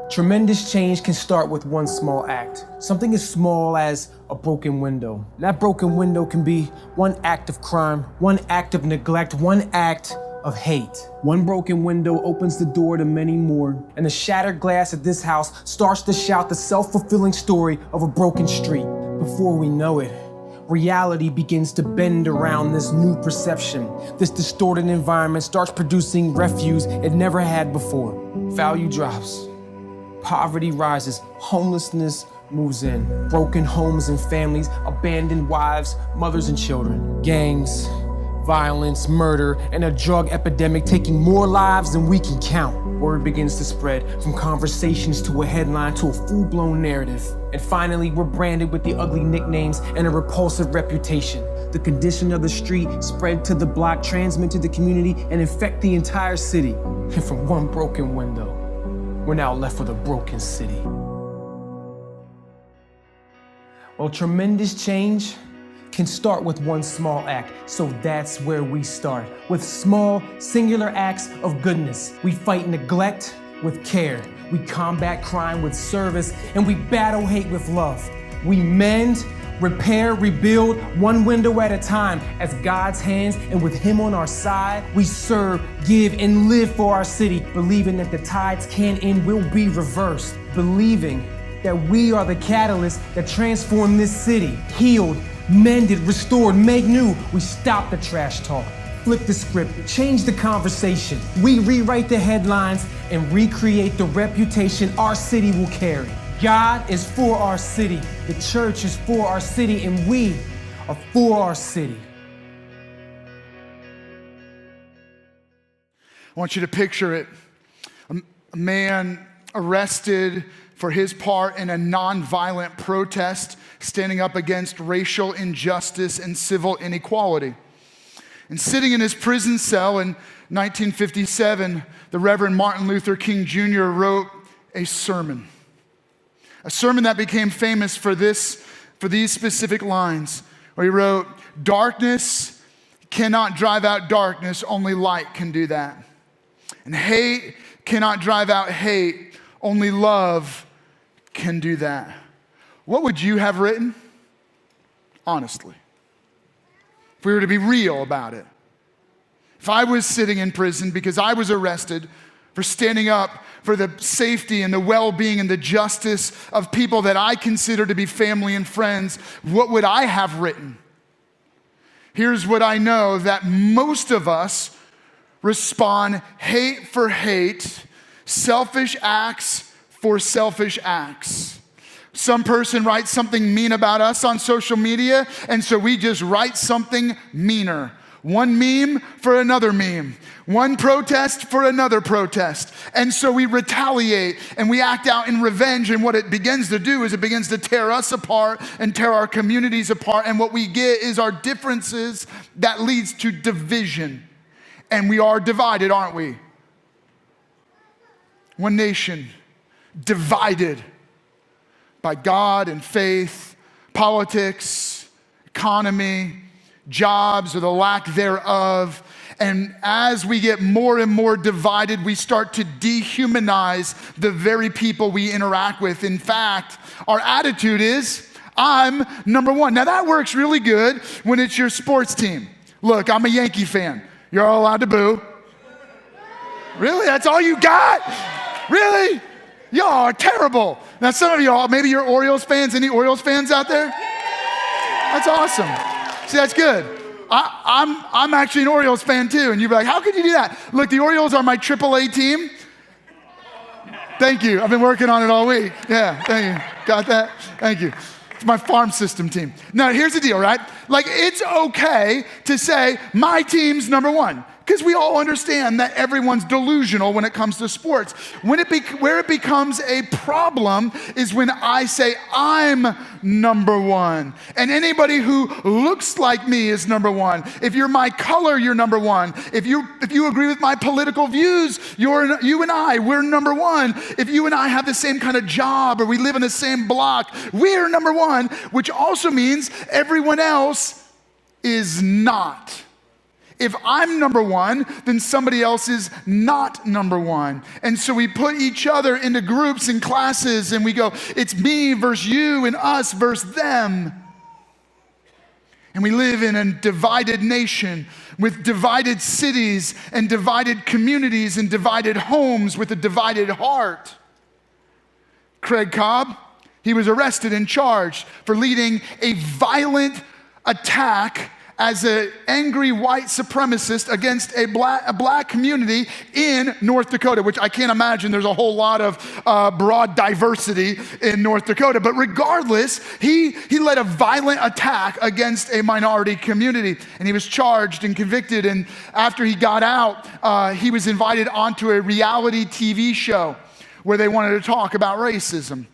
Tremendous change can start with one small act. Something as small as a broken window. That broken window can be one act of crime, one act of neglect, one act of hate. One broken window opens the door to many more, and the shattered glass of this house starts to shout the self-fulfilling story of a broken street. Before we know it, reality begins to bend around this new perception. This distorted environment starts producing refuse it never had before. Value drops. Poverty rises, homelessness moves in, broken homes and families, abandoned wives, mothers and children, gangs, violence, murder, and a drug epidemic taking more lives than we can count. Word begins to spread from conversations to a headline to a full-blown narrative. And finally, we're branded with the ugly nicknames and a repulsive reputation. The condition of the street spread to the block, transmit to the community, and infect the entire city. And from one broken window, we're now left with a broken city. Well, tremendous change can start with one small act, so that's where we start. With small, singular acts of goodness. We fight neglect with care. We combat crime with service, and we battle hate with love. We mend, repair, rebuild, one window at a time as God's hands, and with Him on our side, we serve, give, and live for our city, believing that the tides can and will be reversed, believing that we are the catalyst that transform this city, healed, mended, restored, made new. We stop the trash talk, flip the script, change the conversation. We rewrite the headlines and recreate the reputation our city will carry. God is for our city, the church is for our city, and we are for our city. I want you to picture it. A man arrested for his part in a nonviolent protest standing up against racial injustice and civil inequality. And sitting in his prison cell in 1957, the Reverend Martin Luther King Jr. wrote a sermon that became famous for these specific lines, where he wrote, "Darkness cannot drive out darkness, only light can do that. And hate cannot drive out hate, only love can do that." What would you have written? Honestly. If we were to be real about it. If I was sitting in prison because I was arrested for standing up for the safety and the well-being and the justice of people that I consider to be family and friends, what would I have written? Here's what I know, that most of us respond hate for hate, selfish acts for selfish acts. Some person writes something mean about us on social media, and so we just write something meaner. One meme for another meme. One protest for another protest. And so we retaliate and we act out in revenge, and what it begins to do is it begins to tear us apart and tear our communities apart, and what we get is our differences that leads to division. And we are divided, aren't we? One nation divided by God and faith, politics, economy, jobs or the lack thereof. And as we get more and more divided, we start to dehumanize the very people we interact with. In fact, our attitude is, I'm number one. Now that works really good when it's your sports team. Look, I'm a Yankee fan. You're all allowed to boo. Really? That's all you got? Really? Y'all are terrible. Now some of y'all, maybe you're Orioles fans. Any Orioles fans out there? That's awesome. See, that's good. I'm actually an Orioles fan too. And you'd be like, how could you do that? Look, the Orioles are my AAA team. Thank you. I've been working on it all week. Yeah, thank you. Got that? Thank you. It's my farm system team. Now, here's the deal, right? Like, it's okay to say, my team's number one. Because we all understand that everyone's delusional when it comes to sports. Where it becomes a problem is when I say I'm number one. And anybody who looks like me is number one. If you're my color, you're number one. If you agree with my political views, you and I, we're number one. If you and I have the same kind of job or we live in the same block, we're number one, which also means everyone else is not. If I'm number one, then somebody else is not number one. And so we put each other into groups and classes and we go, it's me versus you and us versus them. And we live in a divided nation with divided cities and divided communities and divided homes with a divided heart. Craig Cobb, he was arrested and charged for leading a violent attack as an angry white supremacist against a black community in North Dakota, which I can't imagine there's a whole lot of broad diversity in North Dakota. But regardless, he led a violent attack against a minority community, and he was charged and convicted. And after he got out, he was invited onto a reality TV show where they wanted to talk about racism.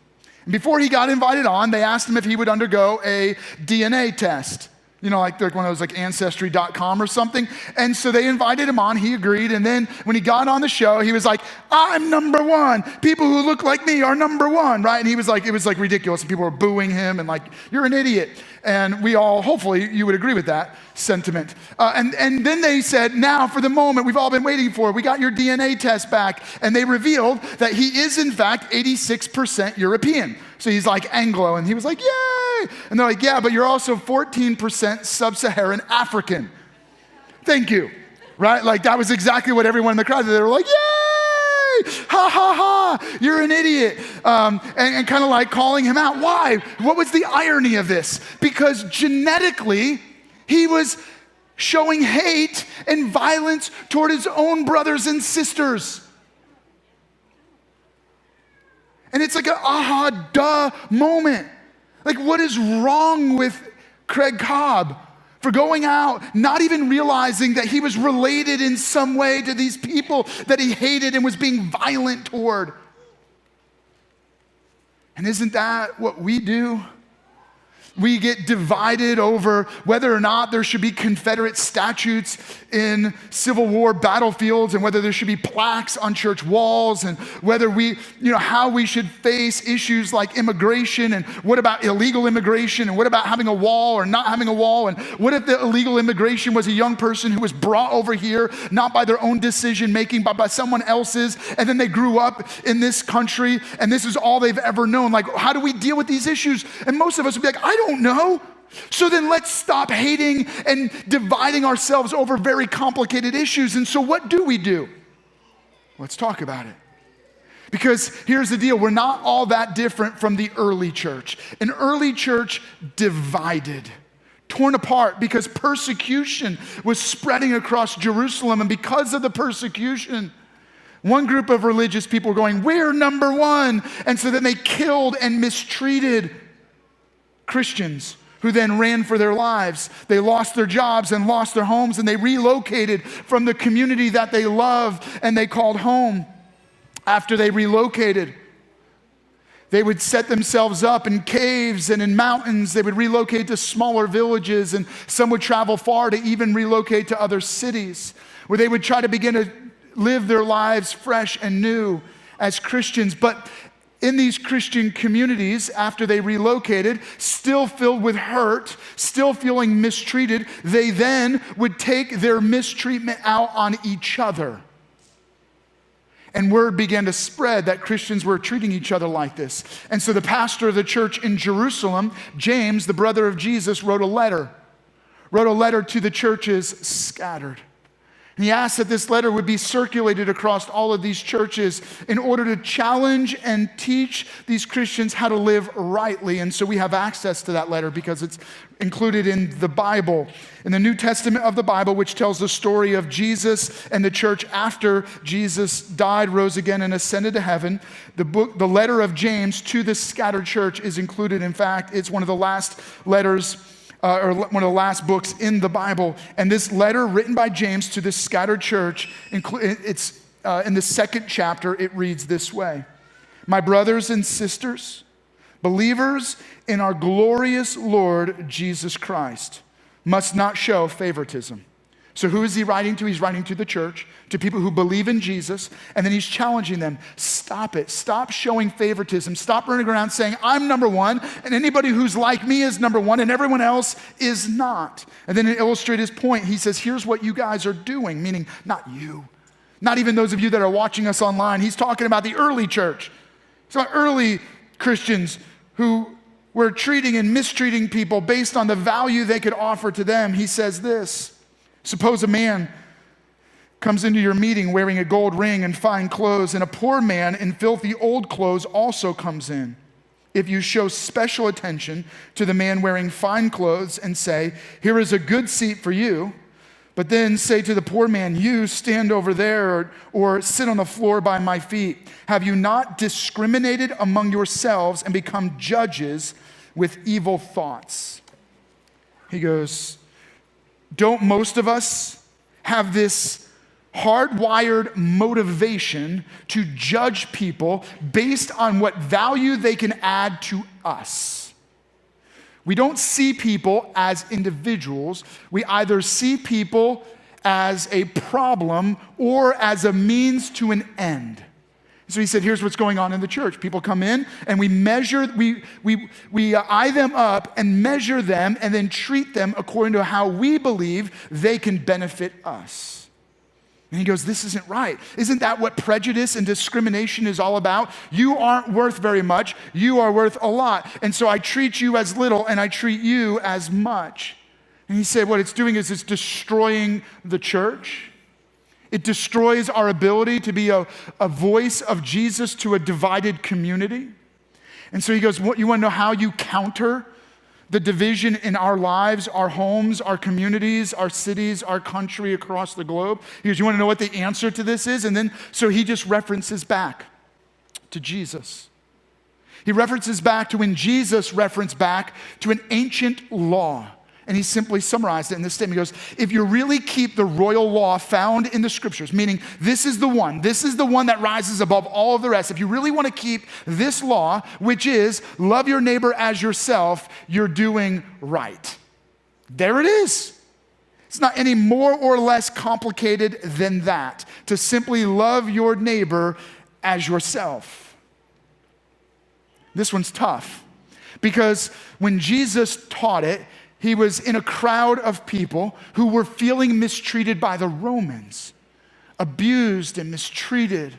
And before he got invited on, they asked him if he would undergo a DNA test. You know, like one of those like Ancestry.com or something. And so they invited him on, he agreed. And then when he got on the show, he was like, I'm number one. People who look like me are number one, right? And he was like, it was like ridiculous. And people were booing him and like, you're an idiot. And we all, hopefully you would agree with that sentiment. And then they said, now for the moment we've all been waiting for, we got your DNA test back. And they revealed that he is in fact 86% European. So he's like Anglo, and he was like, yay! And they're like, yeah, but you're also 14% sub-Saharan African. Thank you, right? Like that was exactly what everyone in the crowd did. They were like, yay! Ha ha ha, you're an idiot. And kind of like calling him out. Why? What was the irony of this? Because genetically, he was showing hate and violence toward his own brothers and sisters. And it's like an aha, duh moment. Like, what is wrong with Craig Cobb for going out, not even realizing that he was related in some way to these people that he hated and was being violent toward? And isn't that what we do? We get divided over whether or not there should be Confederate statues in Civil War battlefields and whether there should be plaques on church walls and whether how we should face issues like immigration and what about illegal immigration and what about having a wall or not having a wall and what if the illegal immigration was a young person who was brought over here not by their own decision making but by someone else's and then they grew up in this country and this is all they've ever known. Like, how do we deal with these issues? And most of us would be like, I don't know. So then let's stop hating and dividing ourselves over very complicated issues. And so what do? Let's talk about it. Because here's the deal, we're not all that different from the early church. An early church divided, torn apart because persecution was spreading across Jerusalem. And because of the persecution, one group of religious people were going, we're number one. And so then they killed and mistreated Christians who then ran for their lives. They lost their jobs and lost their homes and they relocated from the community that they loved and they called home. After they relocated, they would set themselves up in caves and in mountains. They would relocate to smaller villages and some would travel far to even relocate to other cities where they would try to begin to live their lives fresh and new as Christians. But in these Christian communities, after they relocated, still filled with hurt, still feeling mistreated, they then would take their mistreatment out on each other. And word began to spread that Christians were treating each other like this. And so the pastor of the church in Jerusalem, James, the brother of Jesus, wrote a letter to the churches scattered. And he asked that this letter would be circulated across all of these churches in order to challenge and teach these Christians how to live rightly. And so we have access to that letter because it's included in the Bible, in the New Testament of the Bible, which tells the story of Jesus and the church after Jesus died, rose again, and ascended to heaven. The letter of James to the scattered church is included. In fact, it's one of the last letters or one of the last books in the Bible. And this letter written by James to this scattered church, it's in the second chapter, it reads this way. My brothers and sisters, believers in our glorious Lord Jesus Christ, must not show favoritism. So who is he writing to? He's writing to the church, to people who believe in Jesus, and then he's challenging them. Stop it. Stop showing favoritism. Stop running around saying, I'm number one, and anybody who's like me is number one, and everyone else is not. And then to illustrate his point, he says, here's what you guys are doing, meaning not you, not even those of you that are watching us online. He's talking about the early church. He's about early Christians who were treating and mistreating people based on the value they could offer to them. He says this. Suppose a man comes into your meeting wearing a gold ring and fine clothes, and a poor man in filthy old clothes also comes in. If you show special attention to the man wearing fine clothes and say, here is a good seat for you, but then say to the poor man, you stand over there or sit on the floor by my feet, have you not discriminated among yourselves and become judges with evil thoughts? He goes, don't most of us have this hardwired motivation to judge people based on what value they can add to us? We don't see people as individuals. We either see people as a problem or as a means to an end. So he said, here's what's going on in the church. People come in and we measure, we eye them up and measure them and then treat them according to how we believe they can benefit us. And he goes, this isn't right. Isn't that what prejudice and discrimination is all about? You aren't worth very much. You are worth a lot. And so I treat you as little and I treat you as much. And he said, what it's doing is it's destroying the church. It destroys our ability to be a voice of Jesus to a divided community. And so he goes, what, you want to know how you counter the division in our lives, our homes, our communities, our cities, our country across the globe? He goes, you want to know what the answer to this is? And then, so he just references back to Jesus. He references back to when Jesus referenced back to an ancient law. And he simply summarized it in this statement. He goes, if you really keep the royal law found in the scriptures, meaning this is the one that rises above all of the rest. If you really want to keep this law, which is love your neighbor as yourself, you're doing right. There it is. It's not any more or less complicated than that, to simply love your neighbor as yourself. This one's tough because when Jesus taught it, he was in a crowd of people who were feeling mistreated by the Romans, abused and mistreated,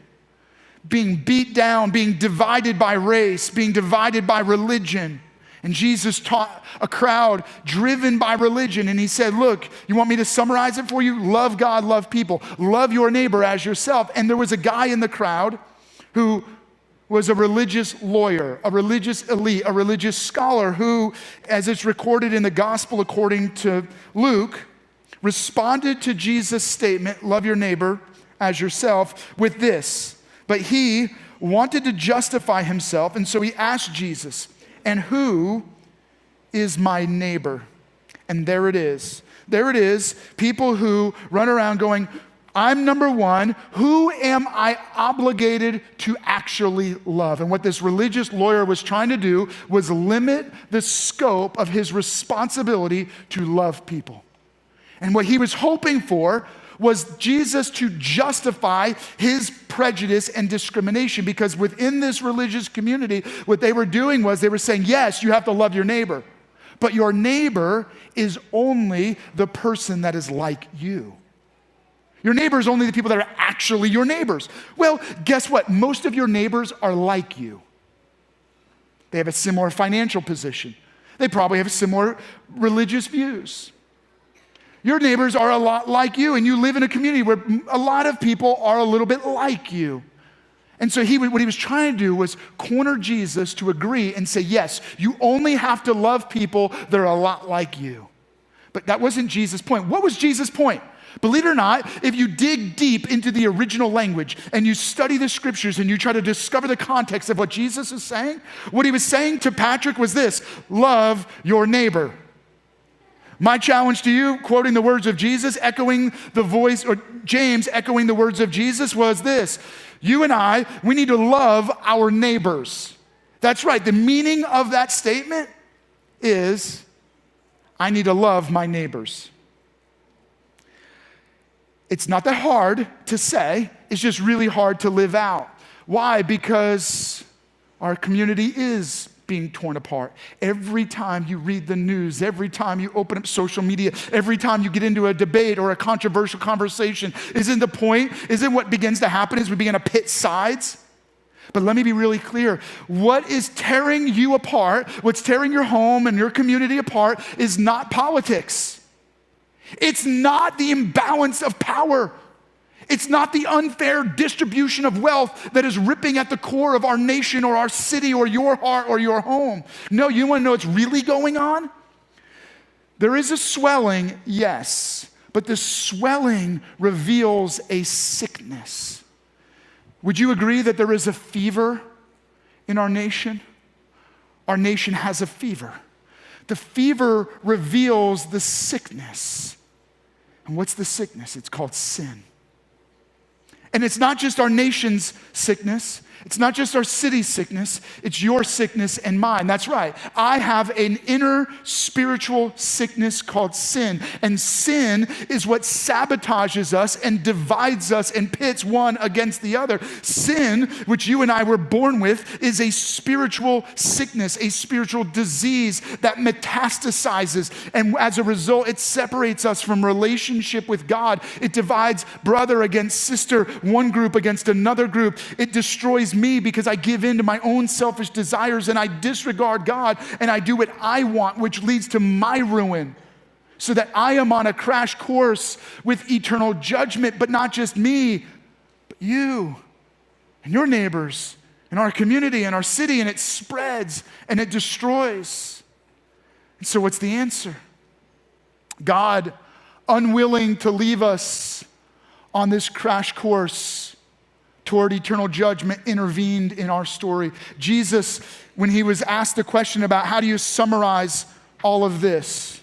being beat down, being divided by race, being divided by religion. And Jesus taught a crowd driven by religion. And he said, look, you want me to summarize it for you? Love God, love people. Love your neighbor as yourself. And there was a guy in the crowd who was a religious lawyer, a religious elite, a religious scholar who, as it's recorded in the gospel according to Luke, responded to Jesus' statement, love your neighbor as yourself, with this. But he wanted to justify himself, and so he asked Jesus, and who is my neighbor? And there it is. There it is, people who run around going, I'm number one. Who am I obligated to actually love? And what this religious lawyer was trying to do was limit the scope of his responsibility to love people. And what he was hoping for was Jesus to justify his prejudice and discrimination, because within this religious community, what they were doing was they were saying, yes, you have to love your neighbor, but your neighbor is only the person that is like you. Your neighbor is only the people that are actually your neighbors. Well, guess what? Most of your neighbors are like you. They have a similar financial position. They probably have similar religious views. Your neighbors are a lot like you, and you live in a community where a lot of people are a little bit like you. And so what he was trying to do was corner Jesus to agree and say, yes, you only have to love people that are a lot like you. But that wasn't Jesus' point. What was Jesus' point? Believe it or not, if you dig deep into the original language and you study the scriptures and you try to discover the context of what Jesus is saying, what he was saying to Patrick was this: love your neighbor. My challenge to you, quoting the words of Jesus, echoing the voice, or James echoing the words of Jesus, was this: you and I, we need to love our neighbors. That's right. The meaning of that statement is, I need to love my neighbors. It's not that hard to say, it's just really hard to live out. Why? Because our community is being torn apart. Every time you read the news, every time you open up social media, every time you get into a debate or a controversial conversation, isn't what begins to happen is we begin to pit sides? But let me be really clear. What is tearing you apart, what's tearing your home and your community apart is not politics. It's not the imbalance of power. It's not the unfair distribution of wealth that is ripping at the core of our nation or our city or your heart or your home. No, you want to know what's really going on? There is a swelling, yes, but the swelling reveals a sickness. Would you agree that there is a fever in our nation? Our nation has a fever. The fever reveals the sickness. And what's the sickness? It's called sin. And it's not just our nation's sickness. It's not just our city's sickness. It's your sickness and mine. That's right. I have an inner spiritual sickness called sin. And sin is what sabotages us and divides us and pits one against the other. Sin, which you and I were born with, is a spiritual sickness, a spiritual disease that metastasizes. And as a result, it separates us from relationship with God. It divides brother against sister, one group against another group. It destroys me because I give in to my own selfish desires and I disregard God and I do what I want, which leads to my ruin. So that I am on a crash course with eternal judgment, but not just me, but you and your neighbors and our community and our city, and it spreads and it destroys. And so what's the answer? God, unwilling to leave us on this crash course toward eternal judgment, intervened in our story. Jesus, when he was asked the question about how do you summarize all of this,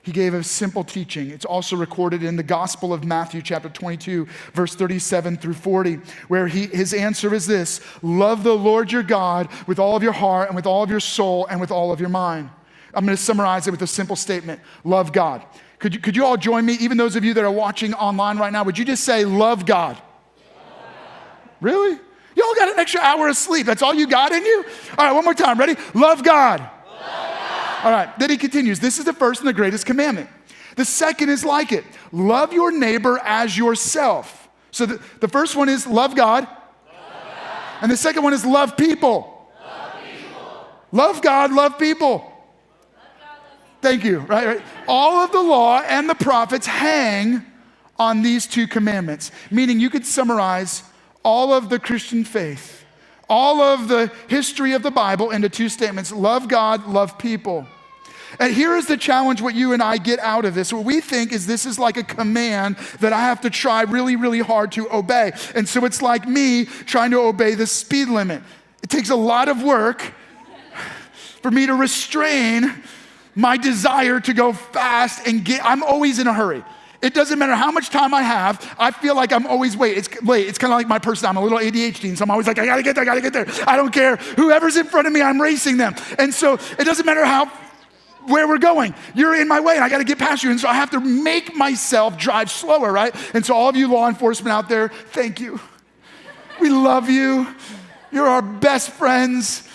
he gave a simple teaching. It's also recorded in the Gospel of Matthew, chapter 22, verse 37 through 40, where his answer is this: love the Lord your God with all of your heart and with all of your soul and with all of your mind. I'm going to summarize it with a simple statement: love God. Could you all join me, even those of you that are watching online right now, would you just say, love God? Really? Y'all got an extra hour of sleep. That's all you got in you? All right, one more time. Ready? Love God. Love God. All right, then he continues. This is the first and the greatest commandment. The second is like it. Love your neighbor as yourself. So the first one is love God. Love God. And the second one is love people. Love people. Love God, love people. Thank you. Right. All of the law and the prophets hang on these two commandments, meaning you could summarize all of the Christian faith, all of the history of the Bible into two statements: love God, love people. And here is the challenge, what you and I get out of this. What we think is this is like a command that I have to try really, really hard to obey. And so it's like me trying to obey the speed limit. It takes a lot of work for me to restrain my desire to go fast and I'm always in a hurry. It doesn't matter how much time I have. I feel like I'm always late. It's kind of like my personality. I'm a little ADHD, and so I'm always like, I gotta get there. I don't care. Whoever's in front of me, I'm racing them. And so it doesn't matter where we're going. You're in my way, and I gotta get past you. And so I have to make myself drive slower, right? And so all of you law enforcement out there, thank you. We love you. You're our best friends.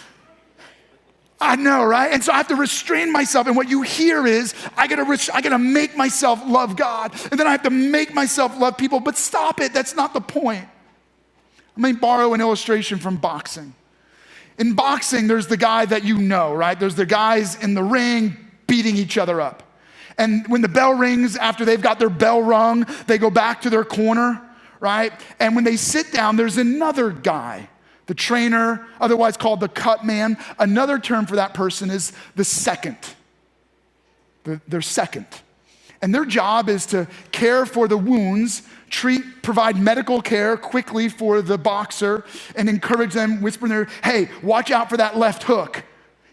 I know, right? And so I have to restrain myself. And what you hear is, I gotta make myself love God. And then I have to make myself love people. But stop it, that's not the point. Let me borrow an illustration from boxing. In boxing, there's the guy that you know, right? There's the guys in the ring beating each other up. And when the bell rings, after they've got their bell rung, they go back to their corner, right? And when they sit down, there's another guy, the trainer, otherwise called the cut man. Another term for that person is the second. They're second. And their job is to care for the wounds, provide medical care quickly for the boxer, and encourage them, whisper in their, hey, watch out for that left hook.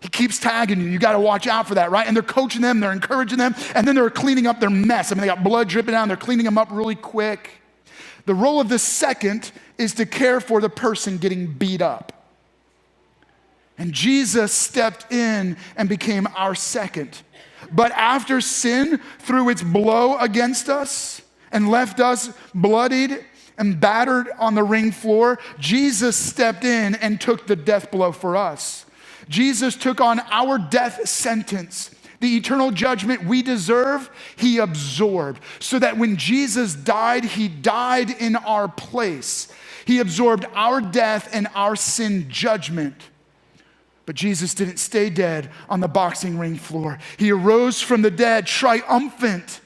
He keeps tagging you. You got to watch out for that, right? And they're coaching them, they're encouraging them, and then they're cleaning up their mess. I mean, they got blood dripping down, they're cleaning them up really quick. The role of the second is to care for the person getting beat up. And Jesus stepped in and became our second. But after sin threw its blow against us, and left us bloodied and battered on the ring floor, Jesus stepped in and took the death blow for us. Jesus took on our death sentence. The eternal judgment we deserve, he absorbed. So that when Jesus died, he died in our place. He absorbed our death and our sin judgment. But Jesus didn't stay dead on the boxing ring floor. He arose from the dead, triumphant,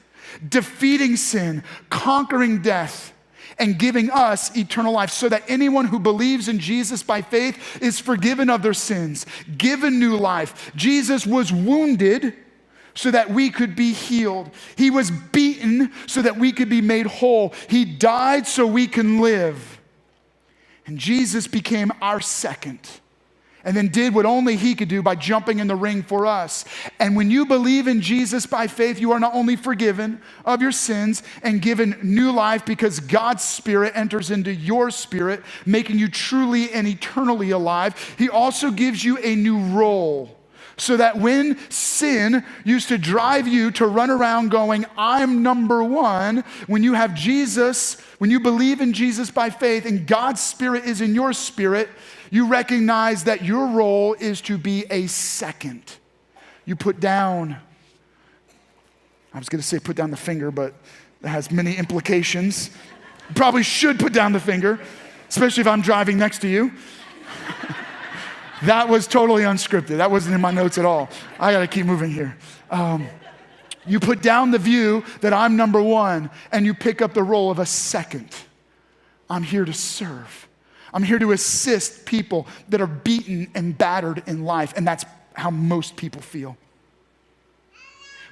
defeating sin, conquering death, and giving us eternal life, so that anyone who believes in Jesus by faith is forgiven of their sins, given new life. Jesus was wounded so that we could be healed. He was beaten so that we could be made whole. He died so we can live. And Jesus became our second, and then did what only he could do by jumping in the ring for us. And when you believe in Jesus by faith, you are not only forgiven of your sins and given new life because God's Spirit enters into your spirit, making you truly and eternally alive. He also gives you a new role, so that when sin used to drive you to run around going, I'm number one, when you have Jesus, when you believe in Jesus by faith and God's Spirit is in your spirit, you recognize that your role is to be a second. You put down, I was going to say put down the finger, but that has many implications. You probably should put down the finger, especially if I'm driving next to you. That was totally unscripted. That wasn't in my notes at all. I got to keep moving here. You put down the view that I'm number one, and you pick up the role of a second. I'm here to serve. I'm here to assist people that are beaten and battered in life, and that's how most people feel.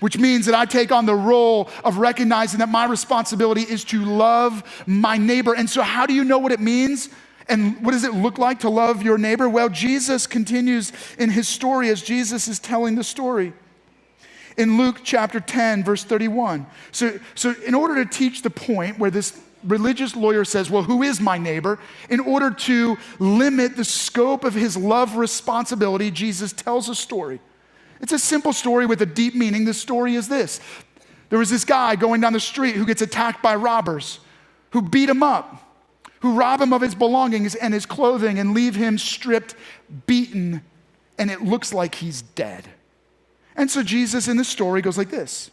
Which means that I take on the role of recognizing that my responsibility is to love my neighbor. And so how do you know what it means? And what does it look like to love your neighbor? Well, Jesus continues in his story as Jesus is telling the story. In Luke chapter 10, verse 31. So in order to teach the point where this religious lawyer says, well, who is my neighbor? In order to limit the scope of his love responsibility, Jesus tells a story. It's a simple story with a deep meaning. The story is this. There was this guy going down the street who gets attacked by robbers who beat him up, who rob him of his belongings and his clothing and leave him stripped, beaten, and it looks like he's dead. And so Jesus in the story goes like this.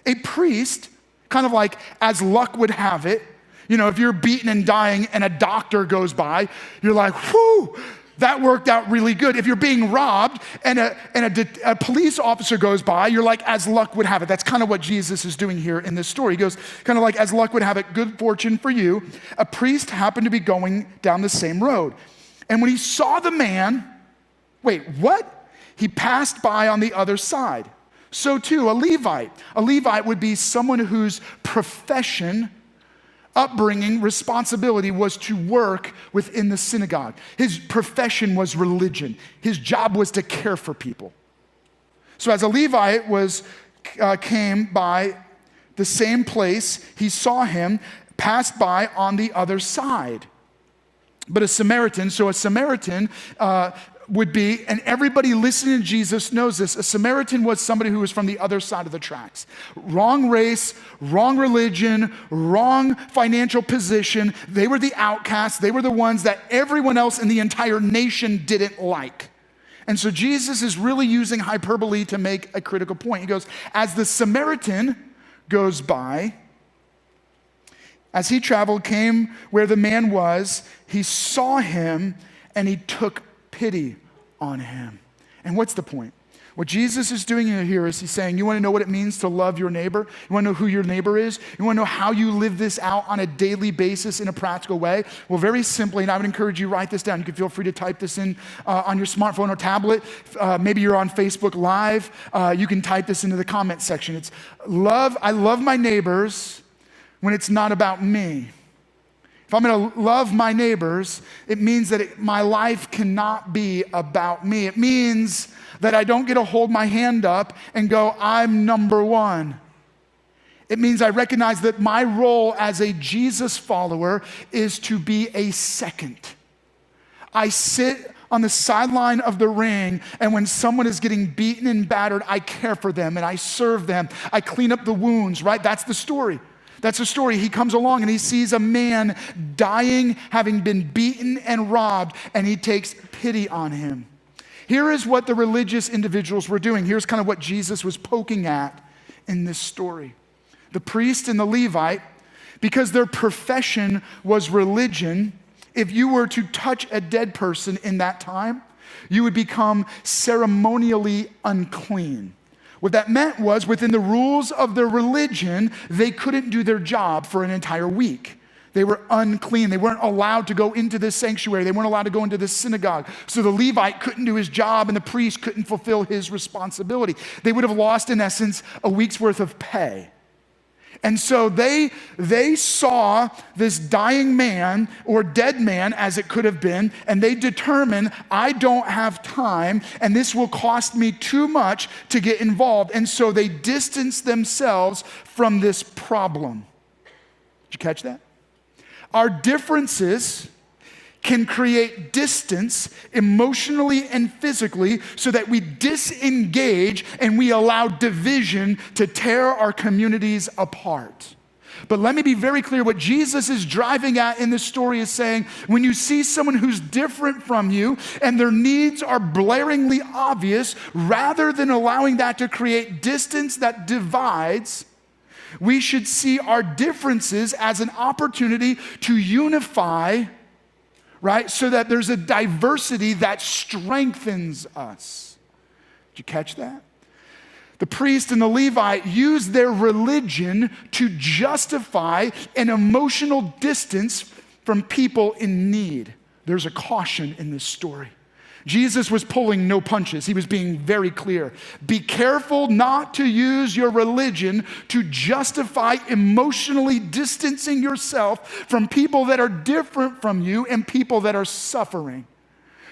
A priest, kind of like as luck would have it, you know, if you're beaten and dying and a doctor goes by, you're like, whew, that worked out really good. If you're being robbed and a police officer goes by, you're like, as luck would have it. That's kind of what Jesus is doing here in this story. He goes, kind of like, as luck would have it, good fortune for you. A priest happened to be going down the same road. And when he saw the man, wait, what? He passed by on the other side. So too, a Levite. A Levite would be someone whose profession, upbringing, responsibility was to work within the synagogue. His profession was religion. His job was to care for people. So as a Levite came by the same place, he saw him, passed by on the other side. But a Samaritan would be, and everybody listening to Jesus knows this, a Samaritan was somebody who was from the other side of the tracks. Wrong race, wrong religion, wrong financial position. They were the outcasts. They were the ones that everyone else in the entire nation didn't like. And so Jesus is really using hyperbole to make a critical point. He goes, as the Samaritan goes by, as he traveled, came where the man was, he saw him and he took pity on him. And what's the point? What Jesus is doing here is he's saying, you want to know what it means to love your neighbor? You want to know who your neighbor is? You want to know how you live this out on a daily basis in a practical way? Well, very simply, and I would encourage you to write this down. You can feel free to type this in on your smartphone or tablet. Maybe you're on Facebook Live. You can type this into the comment section. It's I love my neighbors when it's not about me. If I'm going to love my neighbors, it means that my life cannot be about me. It means that I don't get to hold my hand up and go, I'm number one. It means I recognize that my role as a Jesus follower is to be a second. I sit on the sideline of the ring, and when someone is getting beaten and battered, I care for them and I serve them. I clean up the wounds, right? That's the story. That's a story. He comes along and he sees a man dying, having been beaten and robbed, and he takes pity on him. Here is what the religious individuals were doing. Here's kind of what Jesus was poking at in this story. The priest and the Levite, because their profession was religion, if you were to touch a dead person in that time, you would become ceremonially unclean. What that meant was, within the rules of their religion, they couldn't do their job for an entire week. They were unclean. They weren't allowed to go into this sanctuary. They weren't allowed to go into this synagogue. So the Levite couldn't do his job and the priest couldn't fulfill his responsibility. They would have lost, in essence, a week's worth of pay. And so they saw this dying man, or dead man as it could have been, and they determined, I don't have time and this will cost me too much to get involved. And so they distanced themselves from this problem. Did you catch that? Our differences can create distance emotionally and physically so that we disengage and we allow division to tear our communities apart. But let me be very clear, what Jesus is driving at in this story is saying, when you see someone who's different from you and their needs are blaringly obvious, rather than allowing that to create distance that divides, we should see our differences as an opportunity to unify, right? So that there's a diversity that strengthens us. Did you catch that? The priest and the Levite used their religion to justify an emotional distance from people in need. There's a caution in this story. Jesus was pulling no punches. He was being very clear. Be careful not to use your religion to justify emotionally distancing yourself from people that are different from you and people that are suffering.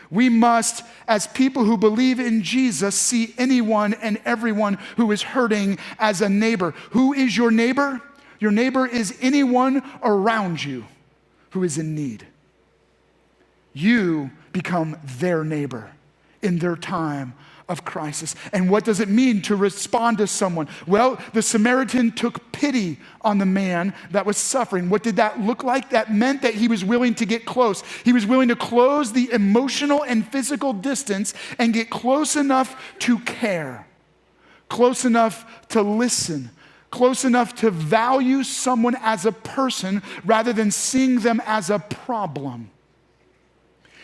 We must, as people who believe in Jesus, see anyone and everyone who is hurting as a neighbor. Who is your neighbor? Your neighbor is anyone around you who is in need. You become their neighbor in their time of crisis. And what does it mean to respond to someone? Well, the Samaritan took pity on the man that was suffering. What did that look like? That meant that he was willing to get close. He was willing to close the emotional and physical distance and get close enough to care, close enough to listen, close enough to value someone as a person rather than seeing them as a problem.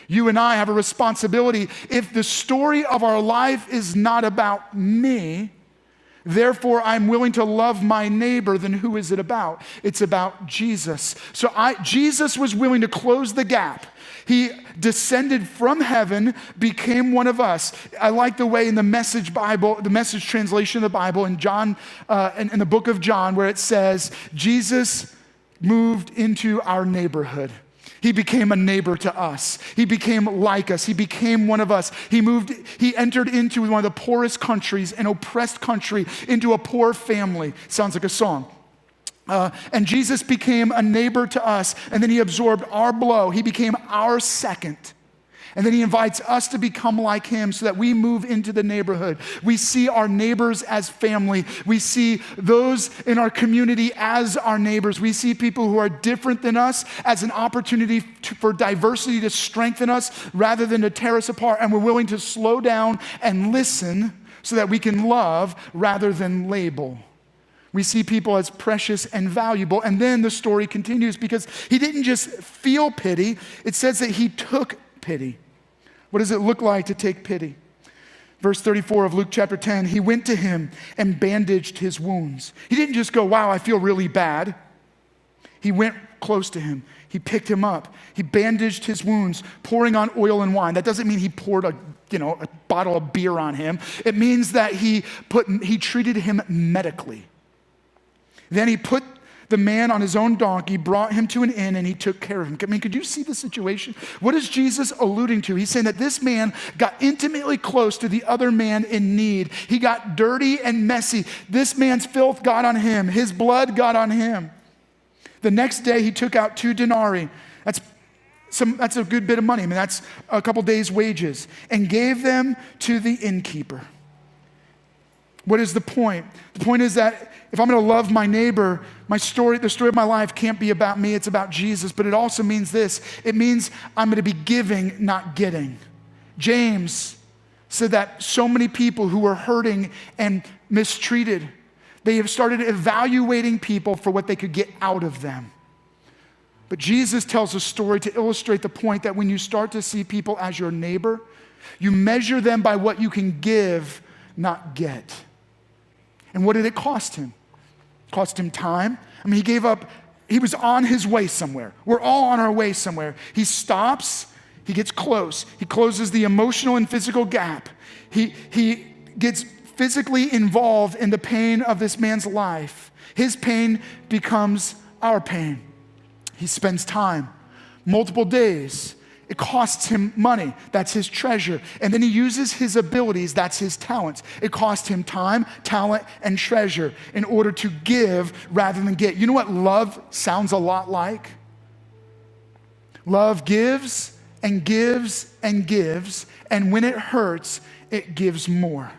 You and I have a responsibility. If the story of our life is not about me, therefore I'm willing to love my neighbor, then who is it about? It's about Jesus. So Jesus was willing to close the gap. He descended from heaven, became one of us. I like the way in the Message Bible, the Message translation of the Bible in John, in the book of John, where it says, Jesus moved into our neighborhood. He became a neighbor to us. He became like us. He became one of us. He entered into one of the poorest countries, an oppressed country, into a poor family. Sounds like a song. And Jesus became a neighbor to us, and then he absorbed our blow. He became our second. And then he invites us to become like him so that we move into the neighborhood. We see our neighbors as family. We see those in our community as our neighbors. We see people who are different than us as an opportunity for diversity to strengthen us rather than to tear us apart. And we're willing to slow down and listen so that we can love rather than label. We see people as precious and valuable. And then the story continues because he didn't just feel pity. It says that he took pity. What does it look like to take pity? Verse 34 of Luke chapter 10, he went to him and bandaged his wounds. He didn't just go, wow, I feel really bad. He went close to him. He picked him up. He bandaged his wounds, pouring on oil and wine. That doesn't mean he poured a bottle of beer on him. It means that he treated him medically. Then he put the man on his own donkey, brought him to an inn, and he took care of him. I mean, could you see the situation? What is Jesus alluding to? He's saying that this man got intimately close to the other man in need. He got dirty and messy. This man's filth got on him. His blood got on him. The next day, he took out 2 denarii. That's a good bit of money. I mean, that's a couple days' wages, and gave them to the innkeeper. What is the point? The point is that if I'm gonna love my neighbor, the story of my life can't be about me, it's about Jesus. But it also means this, it means I'm gonna be giving, not getting. James said that so many people who are hurting and mistreated, they have started evaluating people for what they could get out of them. But Jesus tells a story to illustrate the point that when you start to see people as your neighbor, you measure them by what you can give, not get. And what did it cost him? It cost him time. I mean, he was on his way somewhere. We're all on our way somewhere. He stops, he gets close. He closes the emotional and physical gap. He gets physically involved in the pain of this man's life. His pain becomes our pain. He spends time, multiple days. It costs him money. That's his treasure. And then he uses his abilities. That's his talents. It costs him time, talent, and treasure in order to give rather than get. You know what love sounds a lot like? Love gives and gives and gives, and when it hurts, it gives more.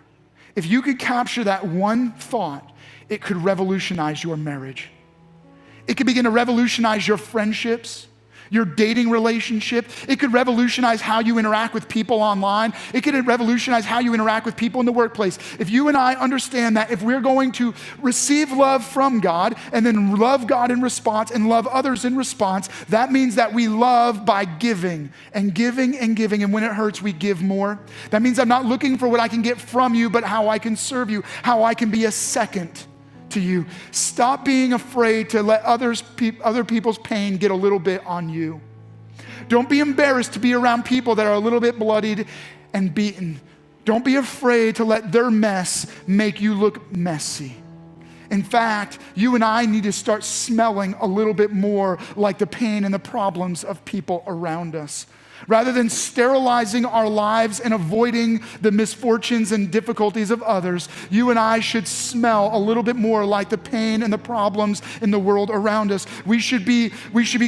If you could capture that one thought, it could revolutionize your marriage. It could begin to revolutionize your friendships, your dating relationship. It could revolutionize how you interact with people online. It could revolutionize how you interact with people in the workplace. If you and I understand that if we're going to receive love from God and then love God in response and love others in response, that means that we love by giving and giving and giving. And when it hurts, we give more. That means I'm not looking for what I can get from you, but how I can serve you, how I can be a second to you. Stop being afraid to let other people's pain get a little bit on you. Don't be embarrassed to be around people that are a little bit bloodied and beaten. Don't be afraid to let their mess make you look messy. In fact, you and I need to start smelling a little bit more like the pain and the problems of people around us. Rather than sterilizing our lives and avoiding the misfortunes and difficulties of others, you and I should smell a little bit more like the pain and the problems in the world around us. We should be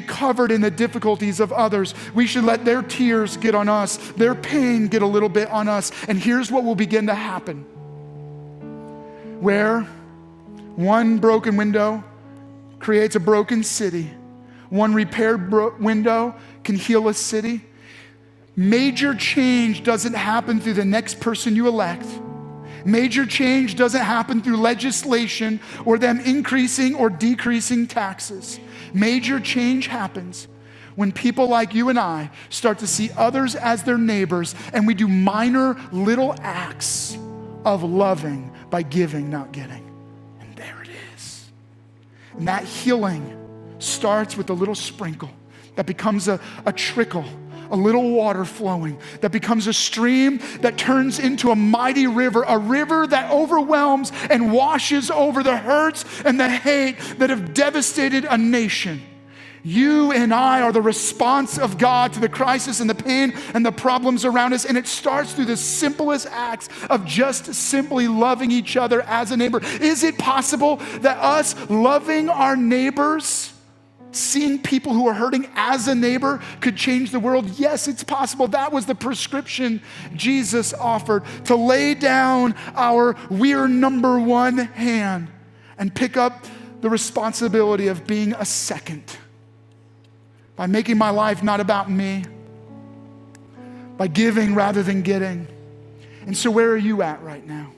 covered in the difficulties of others. We should let their tears get on us, their pain get a little bit on us. And here's what will begin to happen. Where one broken window creates a broken city, one repaired window can heal a city. Major change doesn't happen through the next person you elect. Major change doesn't happen through legislation or them increasing or decreasing taxes. Major change happens when people like you and I start to see others as their neighbors and we do minor little acts of loving by giving, not getting. And there it is. And that healing starts with a little sprinkle that becomes a trickle, a little water flowing, that becomes a stream that turns into a mighty river, a river that overwhelms and washes over the hurts and the hate that have devastated a nation. You and I are the response of God to the crisis and the pain and the problems around us, and it starts through the simplest acts of just simply loving each other as a neighbor. Is it possible that us loving our neighbors, seeing people who are hurting as a neighbor could change the world? Yes, it's possible. That was the prescription Jesus offered, to lay down our we're number one hand and pick up the responsibility of being a second by making my life not about me, by giving rather than getting. And so where are you at right now?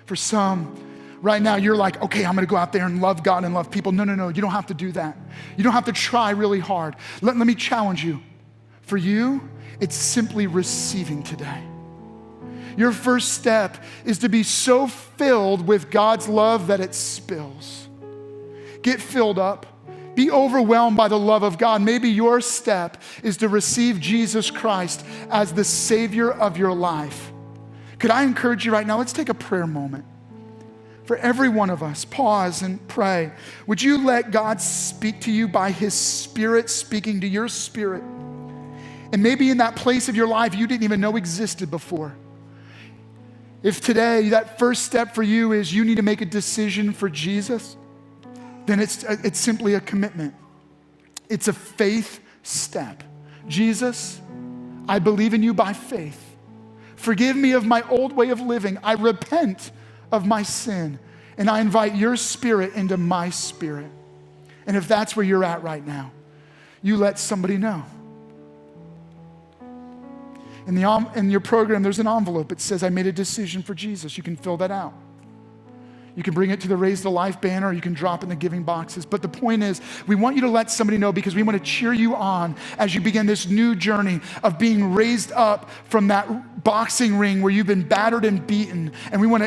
For some, right now, you're like, okay, I'm gonna go out there and love God and love people. No, you don't have to do that. You don't have to try really hard. Let me challenge you. For you, it's simply receiving today. Your first step is to be so filled with God's love that it spills. Get filled up. Be overwhelmed by the love of God. Maybe your step is to receive Jesus Christ as the Savior of your life. Could I encourage you right now? Let's take a prayer moment. For every one of us, pause and pray. Would you let God speak to you by His Spirit speaking to your spirit? And maybe in that place of your life you didn't even know existed before. If today that first step for you is you need to make a decision for Jesus, then it's simply a commitment. It's a faith step. Jesus, I believe in you by faith. Forgive me of my old way of living. I repent of my sin, and I invite your Spirit into my spirit. And if that's where you're at right now, you let somebody know. In your program, there's an envelope. It says, I made a decision for Jesus. You can fill that out. You can bring it to the Raise the Life banner, or you can drop in the giving boxes. But the point is, we want you to let somebody know because we want to cheer you on as you begin this new journey of being raised up from that boxing ring where you've been battered and beaten. And we want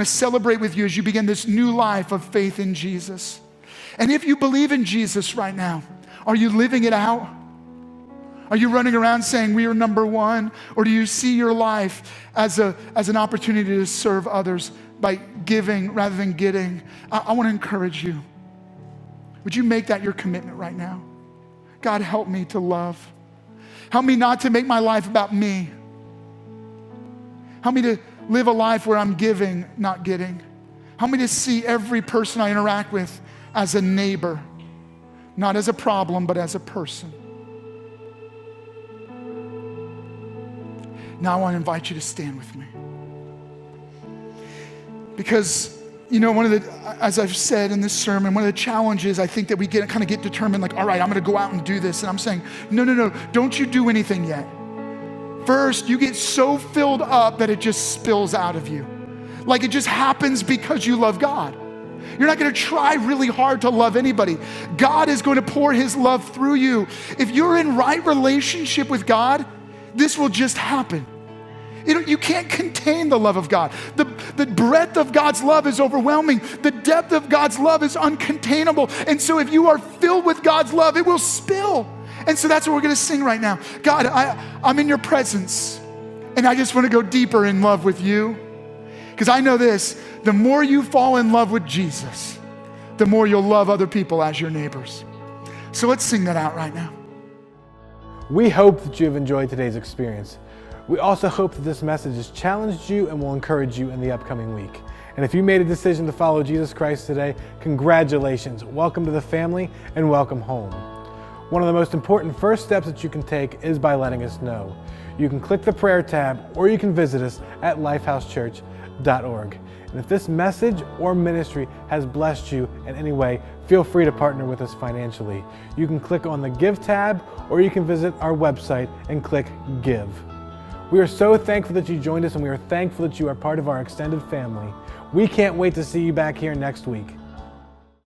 to celebrate with you as you begin this new life of faith in Jesus. And if you believe in Jesus right now, are you living it out? Are you running around saying we are number one? Or do you see your life as an opportunity to serve others by giving rather than getting? I want to encourage you. Would you make that your commitment right now? God, help me to love. Help me not to make my life about me. Help me to live a life where I'm giving, not getting. Help me to see every person I interact with as a neighbor, not as a problem, but as a person. Now I want to invite you to stand with me. Because, as I've said in this sermon, one of the challenges I think that we get determined, like, all right, I'm going to go out and do this. And I'm saying, no, don't you do anything yet. First, you get so filled up that it just spills out of you. Like it just happens because you love God. You're not going to try really hard to love anybody. God is going to pour his love through you. If you're in right relationship with God, this will just happen. You can't contain the love of God. The breadth of God's love is overwhelming. The depth of God's love is uncontainable. And so if you are filled with God's love, it will spill. And so that's what we're going to sing right now. God, I'm in your presence, and I just want to go deeper in love with you. Because I know this, the more you fall in love with Jesus, the more you'll love other people as your neighbors. So let's sing that out right now. We hope that you have enjoyed today's experience. We also hope that this message has challenged you and will encourage you in the upcoming week. And if you made a decision to follow Jesus Christ today, congratulations. Welcome to the family and welcome home. One of the most important first steps that you can take is by letting us know. You can click the prayer tab or you can visit us at lifehousechurch.org. And if this message or ministry has blessed you in any way, feel free to partner with us financially. You can click on the Give tab or you can visit our website and click Give. We are so thankful that you joined us, and we are thankful that you are part of our extended family. We can't wait to see you back here next week.